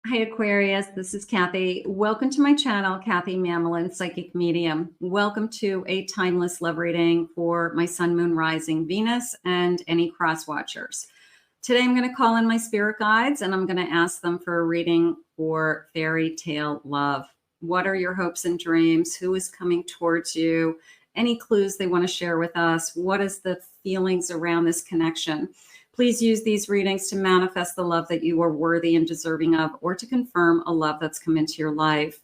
Hi Aquarius, this is Kathy. Welcome to my channel, Kathy Mamolen, Psychic Medium. Welcome to a timeless love reading for my Sun, Moon, Rising, Venus, and any cross watchers. Today I'm going to call in my spirit guides and I'm going to ask them for a reading for fairy tale love. What are your hopes and dreams? Who is coming towards you? Any clues they want to share with us? What is the feelings around this connection? Please use these readings to manifest the love that you are worthy and deserving of, or to confirm a love that's come into your life.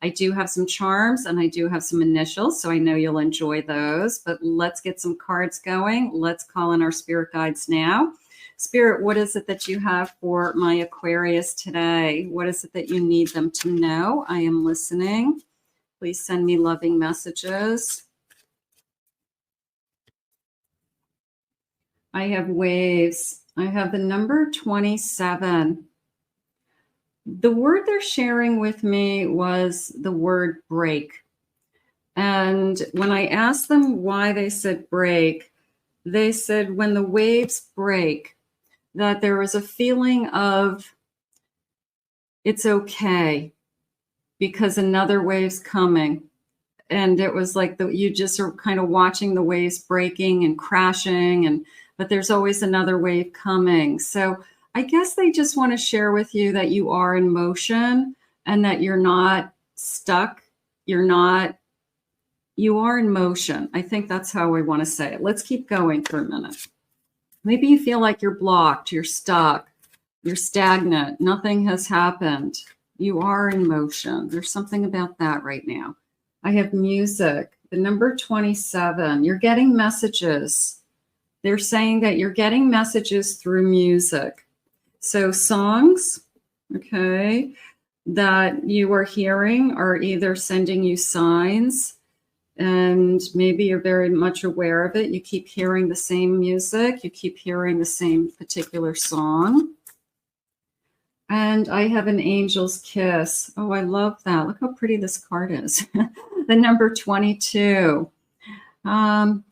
I do have some charms and I do have some initials, so I know you'll enjoy those. But let's get some cards going. Let's call in our spirit guides now. Spirit, what is it that you have for my Aquarius today? What is it that you need them to know? I am listening. Please send me loving messages. I have waves. I have the number 27. The word they're sharing with me was the word break. And when I asked them why they said break, they said when the waves break, that there was a feeling of it's okay because another wave's coming. And it was like you just are kind of watching the waves breaking and crashing, but there's always another wave coming. So I guess they just want to share with you that you are in motion and that you're not stuck. You are in motion. I think that's how I want to say it. Let's keep going for a minute. Maybe you feel like you're blocked, you're stuck, you're stagnant. Nothing has happened. You are in motion. There's something about that right now. I have music, the number 27. You're getting messages. They're saying that you're getting messages through music. So songs, okay, that you are hearing are either sending you signs, and maybe you're very much aware of it. You keep hearing the same music. You keep hearing the same particular song. And I have an angel's kiss. Oh, I love that. Look how pretty this card is. The number 22.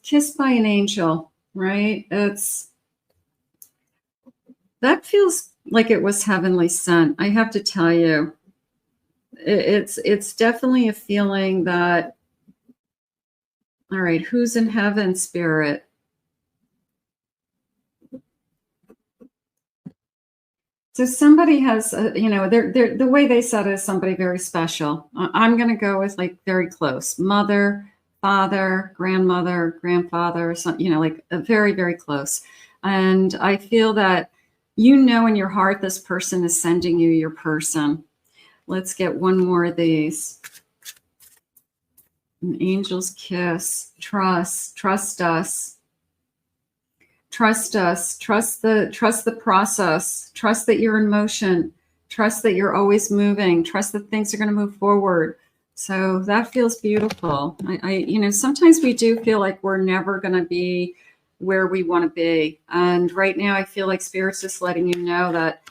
Kissed by an angel, right? That feels like it was heavenly sent. I have to tell you, it's definitely a feeling that, all right, who's in heaven, spirit? So somebody has, the way they said it is somebody very special. I'm going to go with like very close. Mother, father, grandmother, grandfather, like a very, very close. And I feel that in your heart, this person is sending you your person. Let's get one more of these. An angel's kiss. Trust us. Trust us, trust the process, trust that you're in motion, trust that you're always moving, trust that things are going to move forward. So that feels beautiful. Sometimes we do feel like we're never going to be where we want to be. And right now I feel like Spirit's just letting you know that,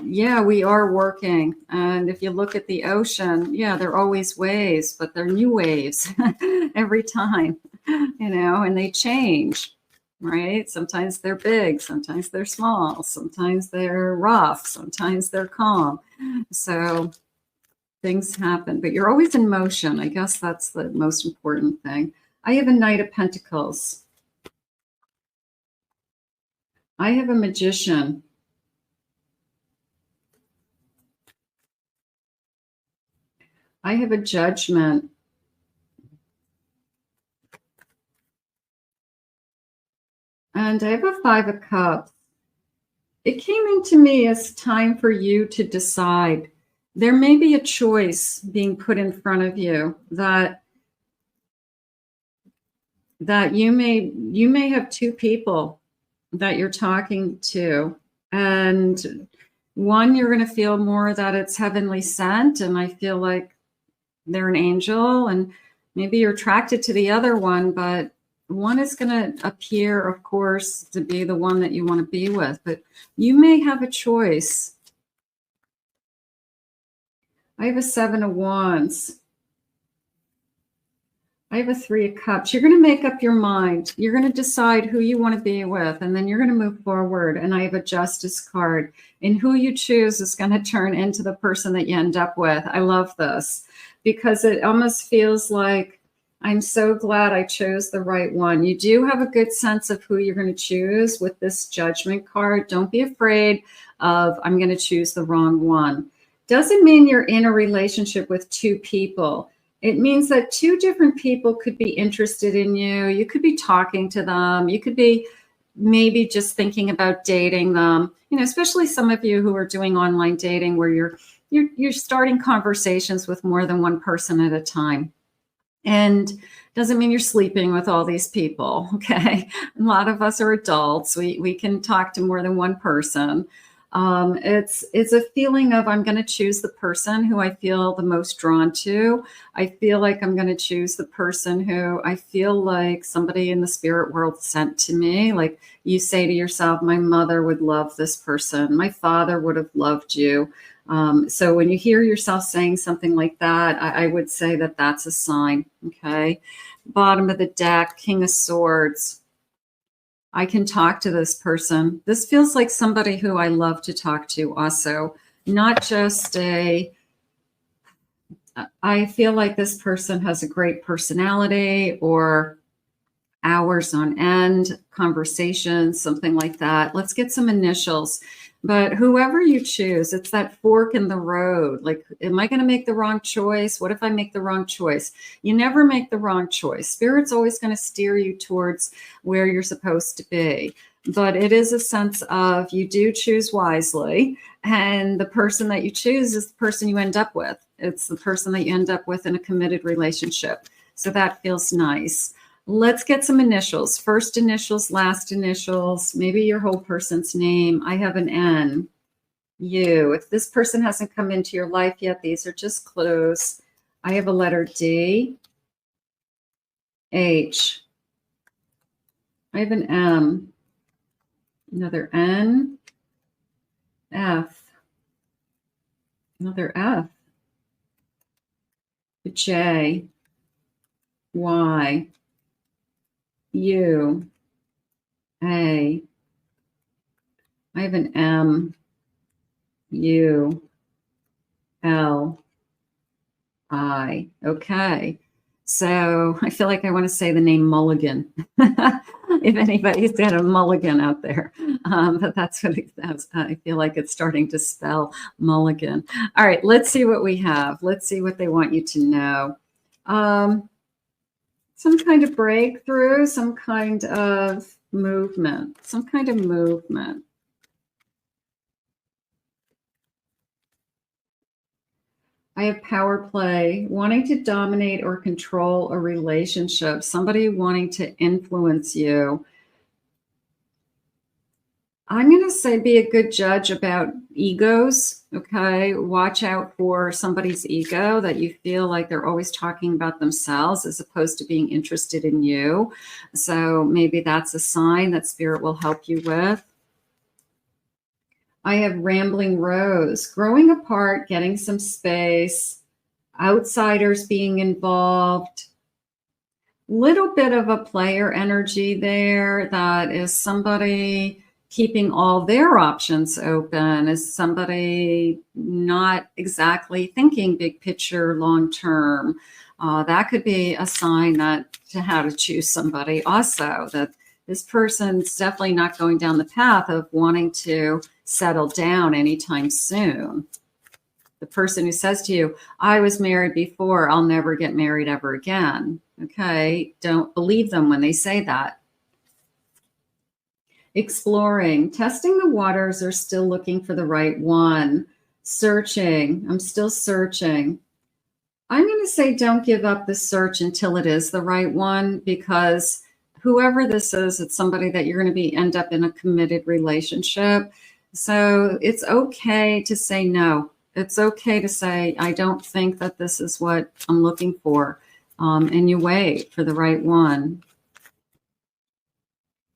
yeah, we are working. And if you look at the ocean, yeah, there are always waves, but they're new waves every time, and they change. Right? Sometimes they're big, sometimes they're small, sometimes they're rough, sometimes they're calm. So things happen, but you're always in motion. I guess that's the most important thing. I have a Knight of Pentacles. I have a Magician. I have a Judgment. And I have a Five of Cups. It came into me as time for you to decide. There may be a choice being put in front of you that you may have two people that you're talking to. And one, you're going to feel more that it's heavenly sent, and I feel like they're an angel, and maybe you're attracted to the other one, but one is going to appear, of course, to be the one that you want to be with, but you may have a choice. I have a Seven of Wands. I have a 3 of Cups. You're going to make up your mind. You're going to decide who you want to be with, and then you're going to move forward. And I have a Justice card. And who you choose is going to turn into the person that you end up with. I love this because it almost feels like I'm so glad I chose the right one. You do have a good sense of who you're going to choose with this Judgment card. Don't be afraid of, I'm going to choose the wrong one. Doesn't mean you're in a relationship with 2 people. It means that 2 different people could be interested in you. You could be talking to them. You could be maybe just thinking about dating them. You know, especially some of you who are doing online dating where you're starting conversations with more than one person at a time. And doesn't mean you're sleeping with all these people, okay? A lot of us are adults. We can talk to more than one person. It's a feeling of I'm going to choose the person who I feel the most drawn to. I feel like I'm going to choose the person who I feel like somebody in the spirit world sent to me. Like you say to yourself, my mother would love this person. My father would have loved you. So when you hear yourself saying something like that, I would say that that's a sign. Okay. Bottom of the deck, King of Swords. I can talk to this person. This feels like somebody who I love to talk to also, not just I feel like this person has a great personality or hours on end, conversations, something like that. Let's get some initials. But whoever you choose, it's that fork in the road. Like, am I going to make the wrong choice? What if I make the wrong choice? You never make the wrong choice. Spirit's always going to steer you towards where you're supposed to be. But it is a sense of you do choose wisely. And the person that you choose is the person you end up with. It's the person that you end up with in a committed relationship. So that feels nice. Let's get some initials. First initials, last initials, maybe your whole person's name. I have an N, U. If this person hasn't come into your life yet, these are just clues. I have a letter D, H. I have an M, another N, F, another F, a J, Y, U, A. I have an M, U, L, I. Okay. So I feel like I want to say the name Mulligan. If anybody's got a mulligan out there. But that's what I feel like it's starting to spell mulligan. All right, let's see what we have. Let's see what they want you to know. Some kind of breakthrough, some kind of movement, some kind of movement. I have power play, wanting to dominate or control a relationship, somebody wanting to influence you. I'm going to say be a good judge about egos, okay? Watch out for somebody's ego that you feel like they're always talking about themselves as opposed to being interested in you. So maybe that's a sign that Spirit will help you with. I have Rambling Rose, growing apart, getting some space, outsiders being involved. Little bit of a player energy there that is somebody keeping all their options open, is somebody not exactly thinking big picture long term. That could be a sign that to how to choose somebody also, that this person's definitely not going down the path of wanting to settle down anytime soon. The person who says to you, I was married before, I'll never get married ever again. Okay, don't believe them when they say that. Exploring, testing the waters, or still looking for the right one. Searching, I'm still searching. I'm going to say don't give up the search until it is the right one, because whoever this is, it's somebody that you're going to end up in a committed relationship. So it's okay to say no. It's okay to say, I don't think that this is what I'm looking for. And you wait for the right one.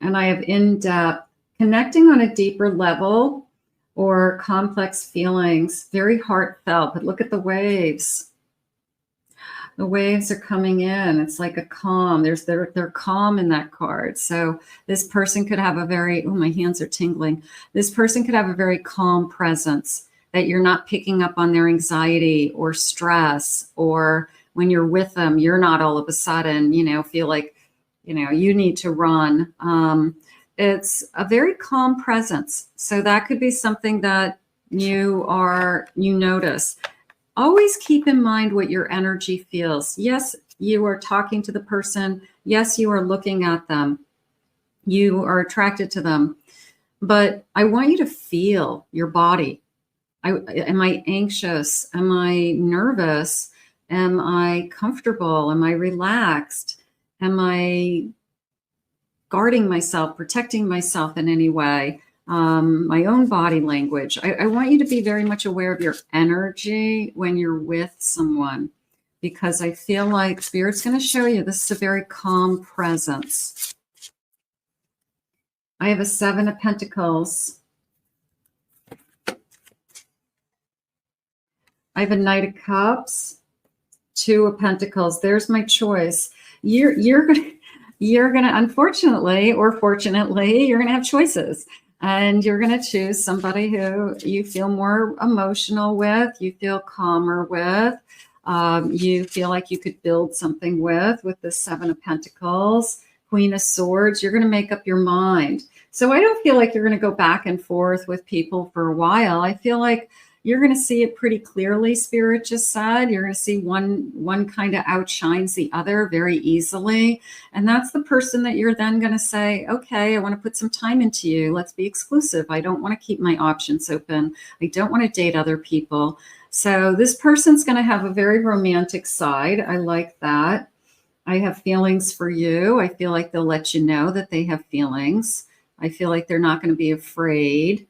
And I have in-depth, connecting on a deeper level or complex feelings, very heartfelt, but look at the waves. The waves are coming in. It's like a calm. They're calm in that card. So this person could have a very, oh, my hands are tingling. This person could have a very calm presence, that you're not picking up on their anxiety or stress, or when you're with them, you're not all of a sudden, feel like, you need to run. It's a very calm presence. So that could be something that you notice. Always keep in mind what your energy feels. Yes, you are talking to the person. Yes, you are looking at them. You are attracted to them. But I want you to feel your body. Am I anxious? Am I nervous? Am I comfortable? Am I relaxed? Am I guarding myself, protecting myself in any way? My own body language. I want you to be very much aware of your energy when you're with someone, because I feel like Spirit's going to show you this is a very calm presence. I have a 7 of Pentacles. I have a Knight of Cups, 2 of Pentacles. There's my choice. You're gonna, unfortunately or fortunately, you're gonna have choices. And you're going to choose somebody who you feel more emotional with, you feel calmer with, you feel like you could build something with the 7 of Pentacles, Queen of Swords. You're going to make up your mind. So I don't feel like you're going to go back and forth with people for a while. I feel like you're going to see it pretty clearly, Spirit just said. You're going to see one kind of outshines the other very easily. And that's the person that you're then going to say, okay, I want to put some time into you. Let's be exclusive. I don't want to keep my options open. I don't want to date other people. So this person's going to have a very romantic side. I like that. I have feelings for you. I feel like they'll let you know that they have feelings. I feel like they're not going to be afraid.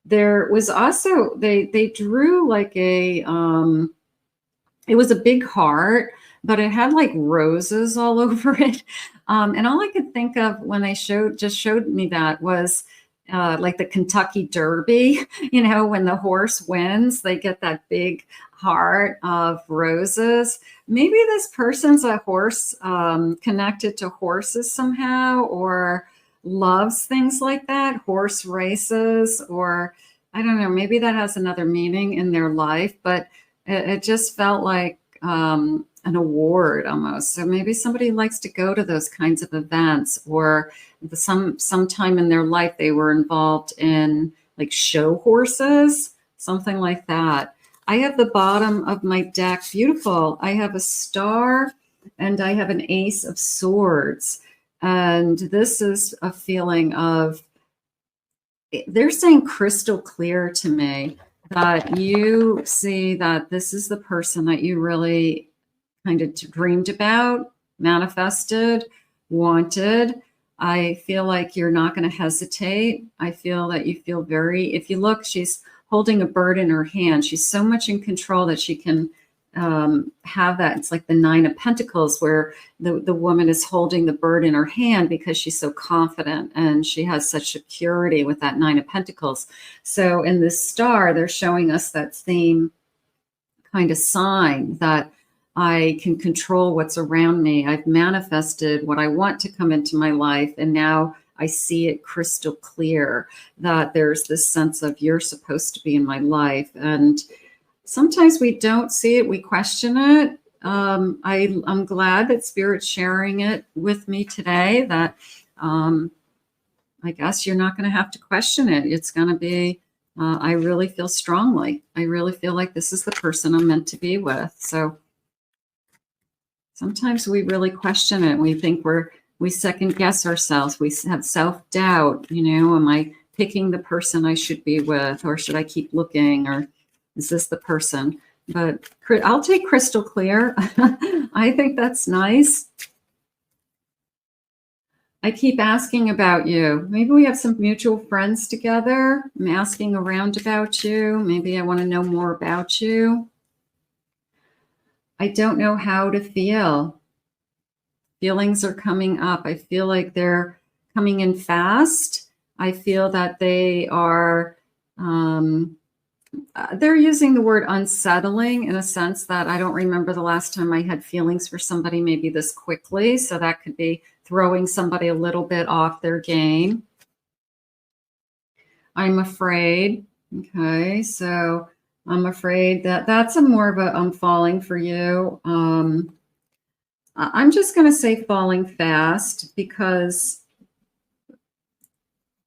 There was also, they drew like a, it was a big heart, but it had like roses all over it. And all I could think of when they showed me that was like the Kentucky Derby, when the horse wins, they get that big heart of roses. Maybe this person's a horse, connected to horses somehow, or loves things like that, horse races, or I don't know, maybe that has another meaning in their life, but it just felt like an award almost. So maybe somebody likes to go to those kinds of events, or sometime in their life they were involved in like show horses, something like that. I have the bottom of my deck, beautiful. I have a star and I have an Ace of Swords. And this is a feeling of, they're saying crystal clear to me that you see that this is the person that you really kind of dreamed about, manifested, wanted. I feel like you're not going to hesitate. I feel that you feel very, if you look, she's holding a bird in her hand. She's so much in control that she can have that. It's like the 9 of Pentacles, where the woman is holding the bird in her hand because she's so confident and she has such security with that 9 of Pentacles. So in this star, they're showing us that same kind of sign that I can control what's around me. I've manifested what I want to come into my life, and now I see it crystal clear that there's this sense of you're supposed to be in my life. And sometimes we don't see it, we question it. I'm glad that Spirit's sharing it with me today, that I guess you're not going to have to question it. It's going to be, I really feel strongly. I really feel like this is the person I'm meant to be with. So sometimes we really question it. We think we second guess ourselves. We have self-doubt, am I picking the person I should be with, or should I keep looking, or is this the person? But I'll take crystal clear. I think that's nice. I keep asking about you. Maybe we have some mutual friends together. I'm asking around about you. Maybe I want to know more about you. I don't know how to feel. Feelings are coming up. I feel like they're coming in fast. I feel that they are They're using the word unsettling in a sense that I don't remember the last time I had feelings for somebody maybe this quickly. So that could be throwing somebody a little bit off their game. I'm afraid. Okay, so I'm afraid that that's a more of a I'm falling for you. I'm just going to say falling fast because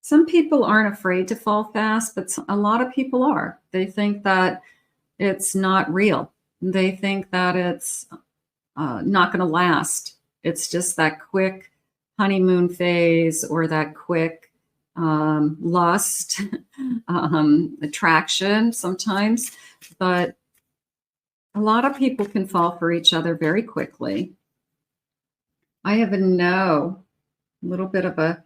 some people aren't afraid to fall fast, but a lot of people are. They think that it's not real. They think that it's not going to last. It's just that quick honeymoon phase or that quick lust, attraction sometimes. But a lot of people can fall for each other very quickly. I have a no, a little bit of a,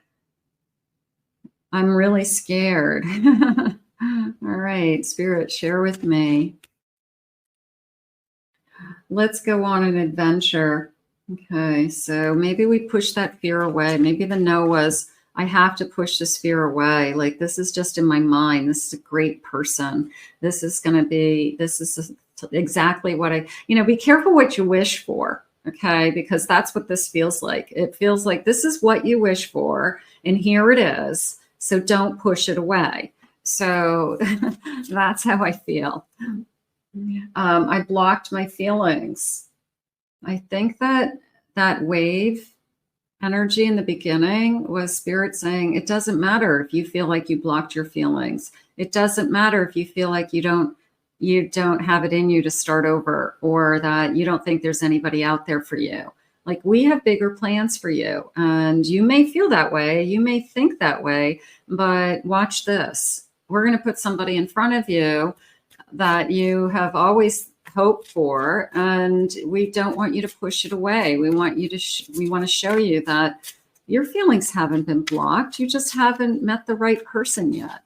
I'm really scared. All right, Spirit, share with me. Let's go on an adventure. Okay, so maybe we push that fear away. Maybe the no was, I have to push this fear away. Like, this is just in my mind. This is a great person. This is going to be, this is exactly what be careful what you wish for. Okay, because that's what this feels like. It feels like this is what you wish for, and here it is. So don't push it away. So that's how I feel. I blocked my feelings. I think that wave energy in the beginning was Spirit saying, it doesn't matter if you feel like you blocked your feelings. It doesn't matter if you feel like you don't have it in you to start over, or that you don't think there's anybody out there for you. Like, we have bigger plans for you, and you may feel that way. You may think that way, but watch this. We're going to put somebody in front of you that you have always hoped for, and we don't want you to push it away. We want you to, we want to show you that your feelings haven't been blocked. You just haven't met the right person yet.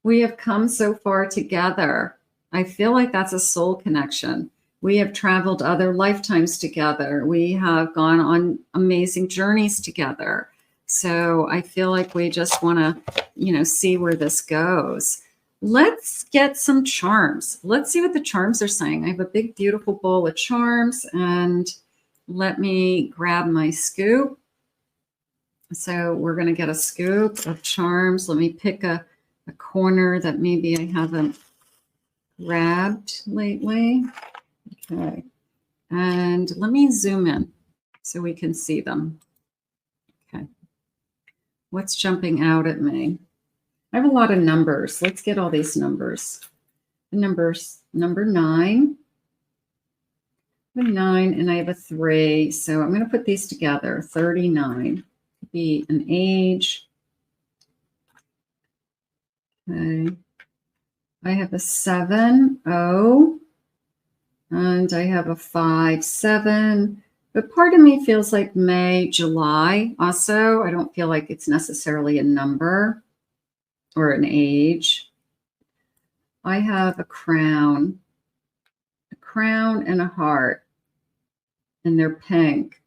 We have come so far together. I feel like that's a soul connection. We have traveled other lifetimes together. We have gone on amazing journeys together. So I feel like we just want to, see where this goes. Let's get some charms. Let's see what the charms are saying. I have a big, beautiful bowl of charms, and let me grab my scoop. So we're going to get a scoop of charms. Let me pick a corner that maybe I haven't grabbed lately. Okay. And let me zoom in so we can see them. Okay. What's jumping out at me? I have a lot of numbers. Let's get all these numbers. The numbers, number 9. A 9, and I have a 3. So I'm going to put these together. 39. Could be an age. Okay. I have a 7, 0, and I have a 5, 7. But part of me feels like May, July. Also, I don't feel like it's necessarily a number or an age. I have a crown and a heart, and they're pink.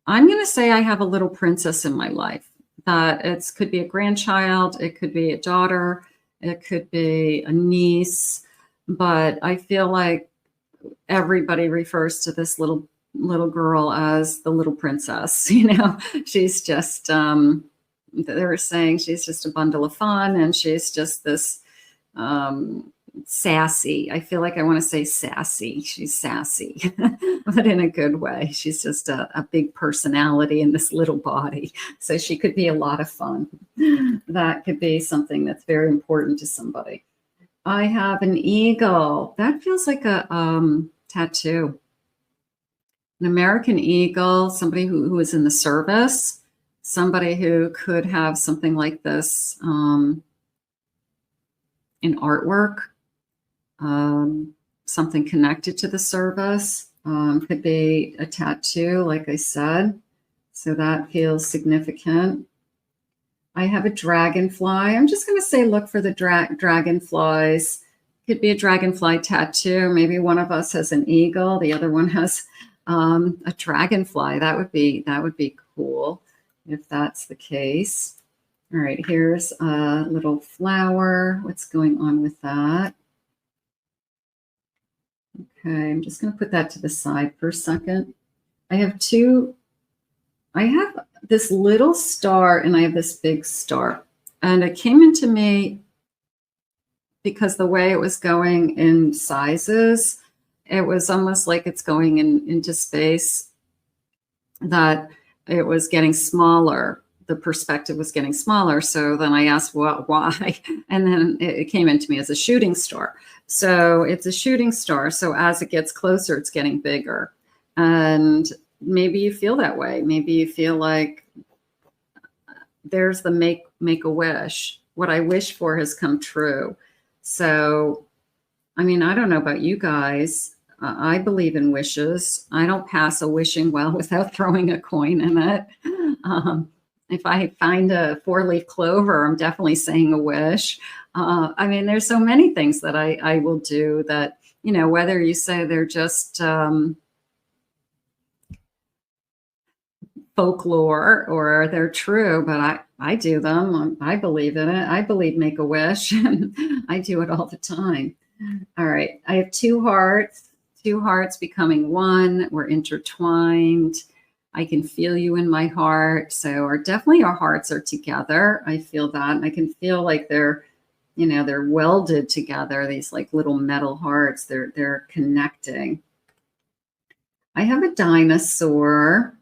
I'm going to say I have a little princess in my life. That it could be a grandchild, it could be a daughter, it could be a niece, but I feel like everybody refers to this little girl as the little princess. She's just they're saying she's just a bundle of fun, and she's just this sassy. I feel like I want to say sassy. She's sassy, but in a good way. She's just a big personality in this little body. So she could be a lot of fun. That could be something that's very important to somebody. I have an eagle. That feels like a tattoo. An American eagle, somebody who is in the service, somebody who could have something like this in artwork. Something connected to the service, could be a tattoo, like I said. So that feels significant. I have a dragonfly. I'm just going to say, look for the dragonflies. Could be a dragonfly tattoo. Maybe one of us has an eagle. The other one has a dragonfly. That would be cool if that's the case. All right, here's a little flower. What's going on with that? Okay, I'm just going to put that to the side for a second. I have this little star and I have this big star. And it came into me because the way it was going in sizes, it was almost like it's going into space, that it was getting smaller. The perspective was getting smaller. So then I asked, well, why? And then it came into me as a shooting star. So it's a shooting star. So as it gets closer, it's getting bigger. And maybe you feel that way. Maybe you feel like there's the make a wish. What I wish for has come true. So, I mean, I don't know about you guys. I believe in wishes. I don't pass a wishing well without throwing a coin in it. If I find a 4-leaf clover, I'm definitely saying a wish. I mean, there's so many things that I will do that, you know, whether you say they're just folklore or they're true, but I do them. I believe in it. I believe make a wish. I do it all the time. All right. I have 2 hearts, 2 hearts becoming one. We're intertwined. I can feel you in my heart. So definitely our hearts are together. I feel that. And I can feel like they're, you know, they're welded together. These like little metal hearts, they're connecting. I have a dinosaur.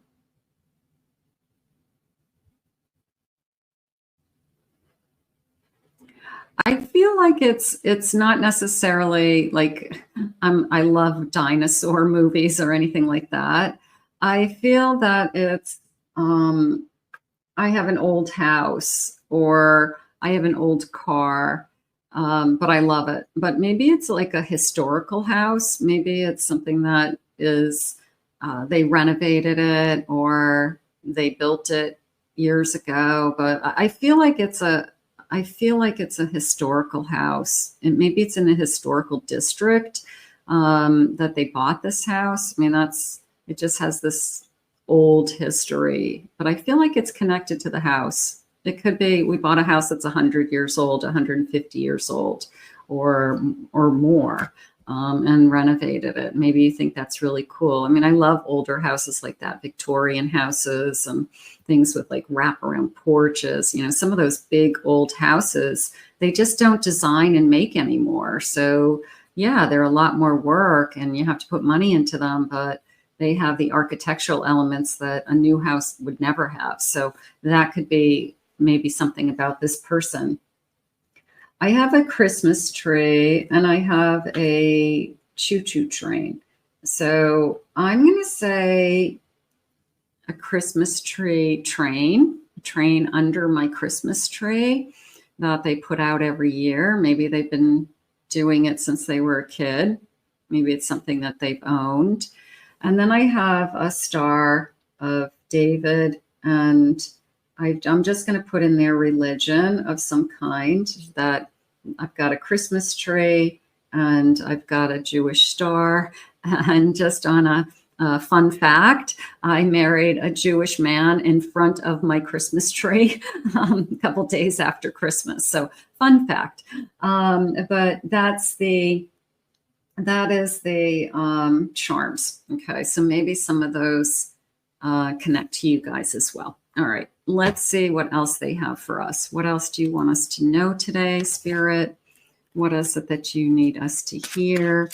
I feel like it's not necessarily like I love dinosaur movies or anything like that. I feel that it's I have an old house or I have an old car, but I love it. But maybe it's like a historical house. Maybe it's something that is they renovated it or they built it years ago. But I feel like it's a historical house, and maybe it's in a historical district that they bought this house. I mean, it just has this old history, but I feel like it's connected to the house. It could be we bought a house that's 100 years old, 150 years old, or more, and renovated it. Maybe you think that's really cool. I mean, I love older houses like that, Victorian houses and things with like wraparound porches. You know, some of those big old houses, they just don't design and make anymore. So yeah, they're a lot more work and you have to put money into them, but they have the architectural elements that a new house would never have. So that could be maybe something about this person. I have a Christmas tree and I have a choo-choo train. So I'm going to say a Christmas tree train, a train under my Christmas tree that they put out every year. Maybe they've been doing it since they were a kid. Maybe it's something that they've owned. And then I have a Star of David, and I'm just going to put in there religion of some kind, that I've got a Christmas tree and I've got a Jewish star. And just on a fun fact, I married a Jewish man in front of my Christmas tree a couple days after Christmas. So fun fact. But that is the charms. Okay, so maybe some of those connect to you guys as well. All right, let's see what else they have for us. What else do you want us to know today, Spirit? What is it that you need us to hear?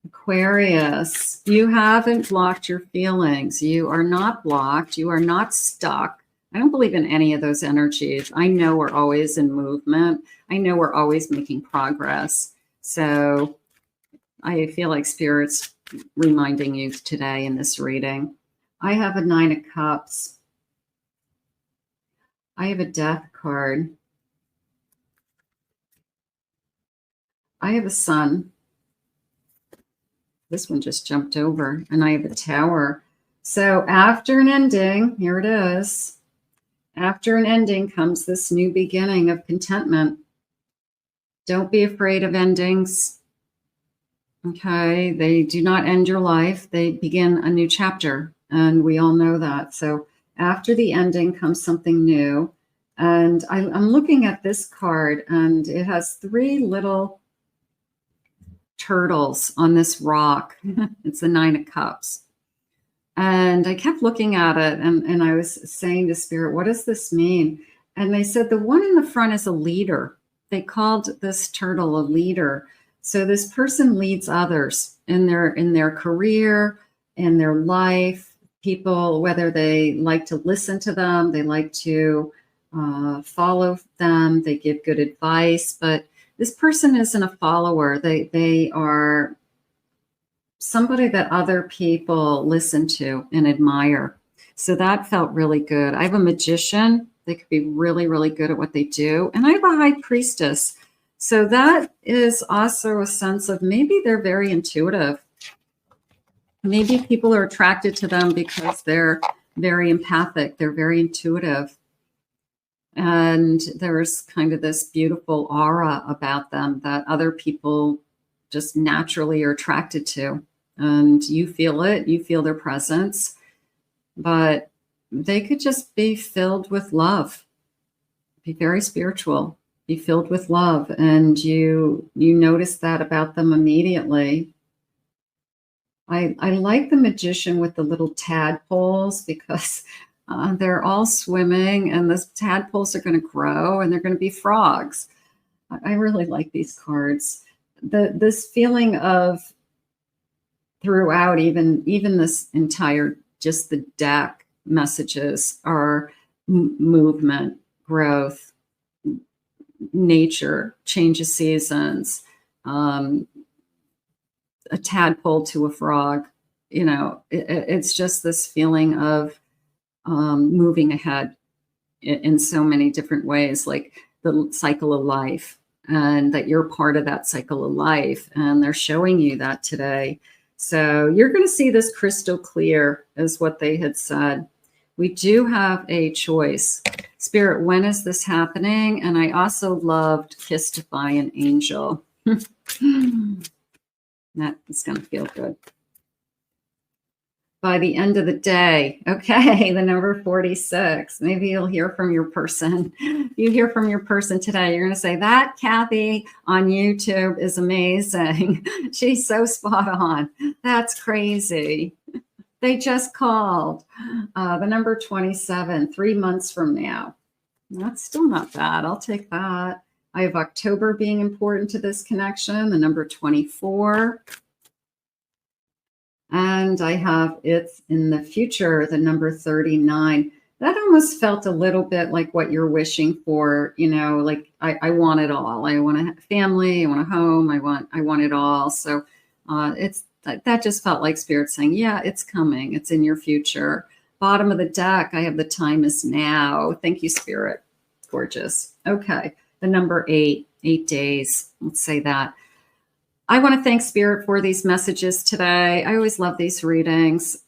Aquarius, you haven't blocked your feelings. You are not blocked. You are not stuck. I don't believe in any of those energies. I know we're always in movement. I know we're always making progress. So I feel like Spirit's reminding you today in this reading. I have a 9 of Cups. I have a Death card. I have a Sun. This one just jumped over, and I have a Tower. So after an ending, here it is. After an ending comes this new beginning of contentment. Don't be afraid of endings. Okay, they do not end your life. They begin a new chapter, and we all know that. So after the ending comes something new. And I'm looking at this card, and it has 3 little turtles on this rock. It's the 9 of Cups. And I kept looking at it, and I was saying to Spirit, what does this mean? And they said the one in the front is a leader. They called this turtle a leader. So this person leads others in their career, in their life. People, whether they like to listen to them, they like to follow them, they give good advice. But this person isn't a follower. They are somebody that other people listen to and admire. So that felt really good. I have a magician. They could be really, really good at what they do. And I have a high priestess. So that is also a sense of maybe they're very intuitive. Maybe people are attracted to them because they're very empathic. They're very intuitive. And there's kind of this beautiful aura about them that other people just naturally are attracted to. And you feel it, you feel their presence, but they could just be filled with love, be very spiritual, be filled with love. And you notice that about them immediately. I like the magician with the little tadpoles because they're all swimming, and the tadpoles are going to grow and they're going to be frogs. I really like these cards. This feeling of throughout, even this entire, just the deck messages are movement, growth, nature, change of seasons, a tadpole to a frog. You know, it's just this feeling of moving ahead in so many different ways, like the cycle of life, and that you're part of that cycle of life. And they're showing you that today. So you're going to see this crystal clear, is what they had said. We do have a choice. Spirit, when is this happening? And I also loved Kissed by an Angel. That is going to feel good. By the end of the day. Okay, the number 46. Maybe you'll hear from your person. You hear from your person today. You're going to say, that Kathy on YouTube is amazing. She's so spot on. That's crazy. They just called. The number 27, 3 months from now. That's still not bad. I'll take that. I have October being important to this connection, the number 24. And I have it's in the future, the number 39. That almost felt a little bit like what you're wishing for, you know, like I want it all. I want a family, I want a home, I want it all. So that just felt like Spirit saying, yeah, it's coming. It's in your future. Bottom of the deck, I have the time is now. Thank you, Spirit. Gorgeous. Okay. The number 8 days. Let's say that. I want to thank Spirit for these messages today. I always love these readings.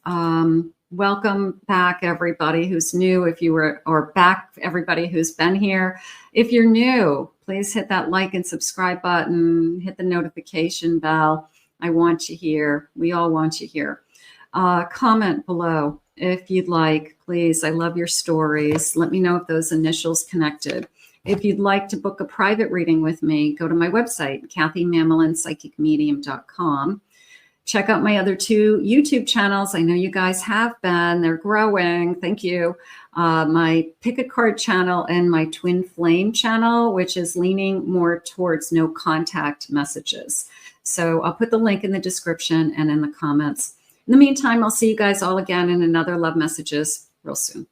Welcome back, everybody who's new. If you were, or back, everybody who's been here. If you're new, please hit that like and subscribe button. Hit the notification bell. I want you here. We all want you here. Comment below if you'd like, please. I love your stories. Let me know if those initials connected. If you'd like to book a private reading with me, go to my website, KathyMamolenPsychicMedium.com. Check out my other 2 YouTube channels. I know you guys have been. They're growing. Thank you. My Pick a Card channel and my Twin Flame channel, which is leaning more towards no contact messages. So I'll put the link in the description and in the comments. In the meantime, I'll see you guys all again in another Love Messages real soon.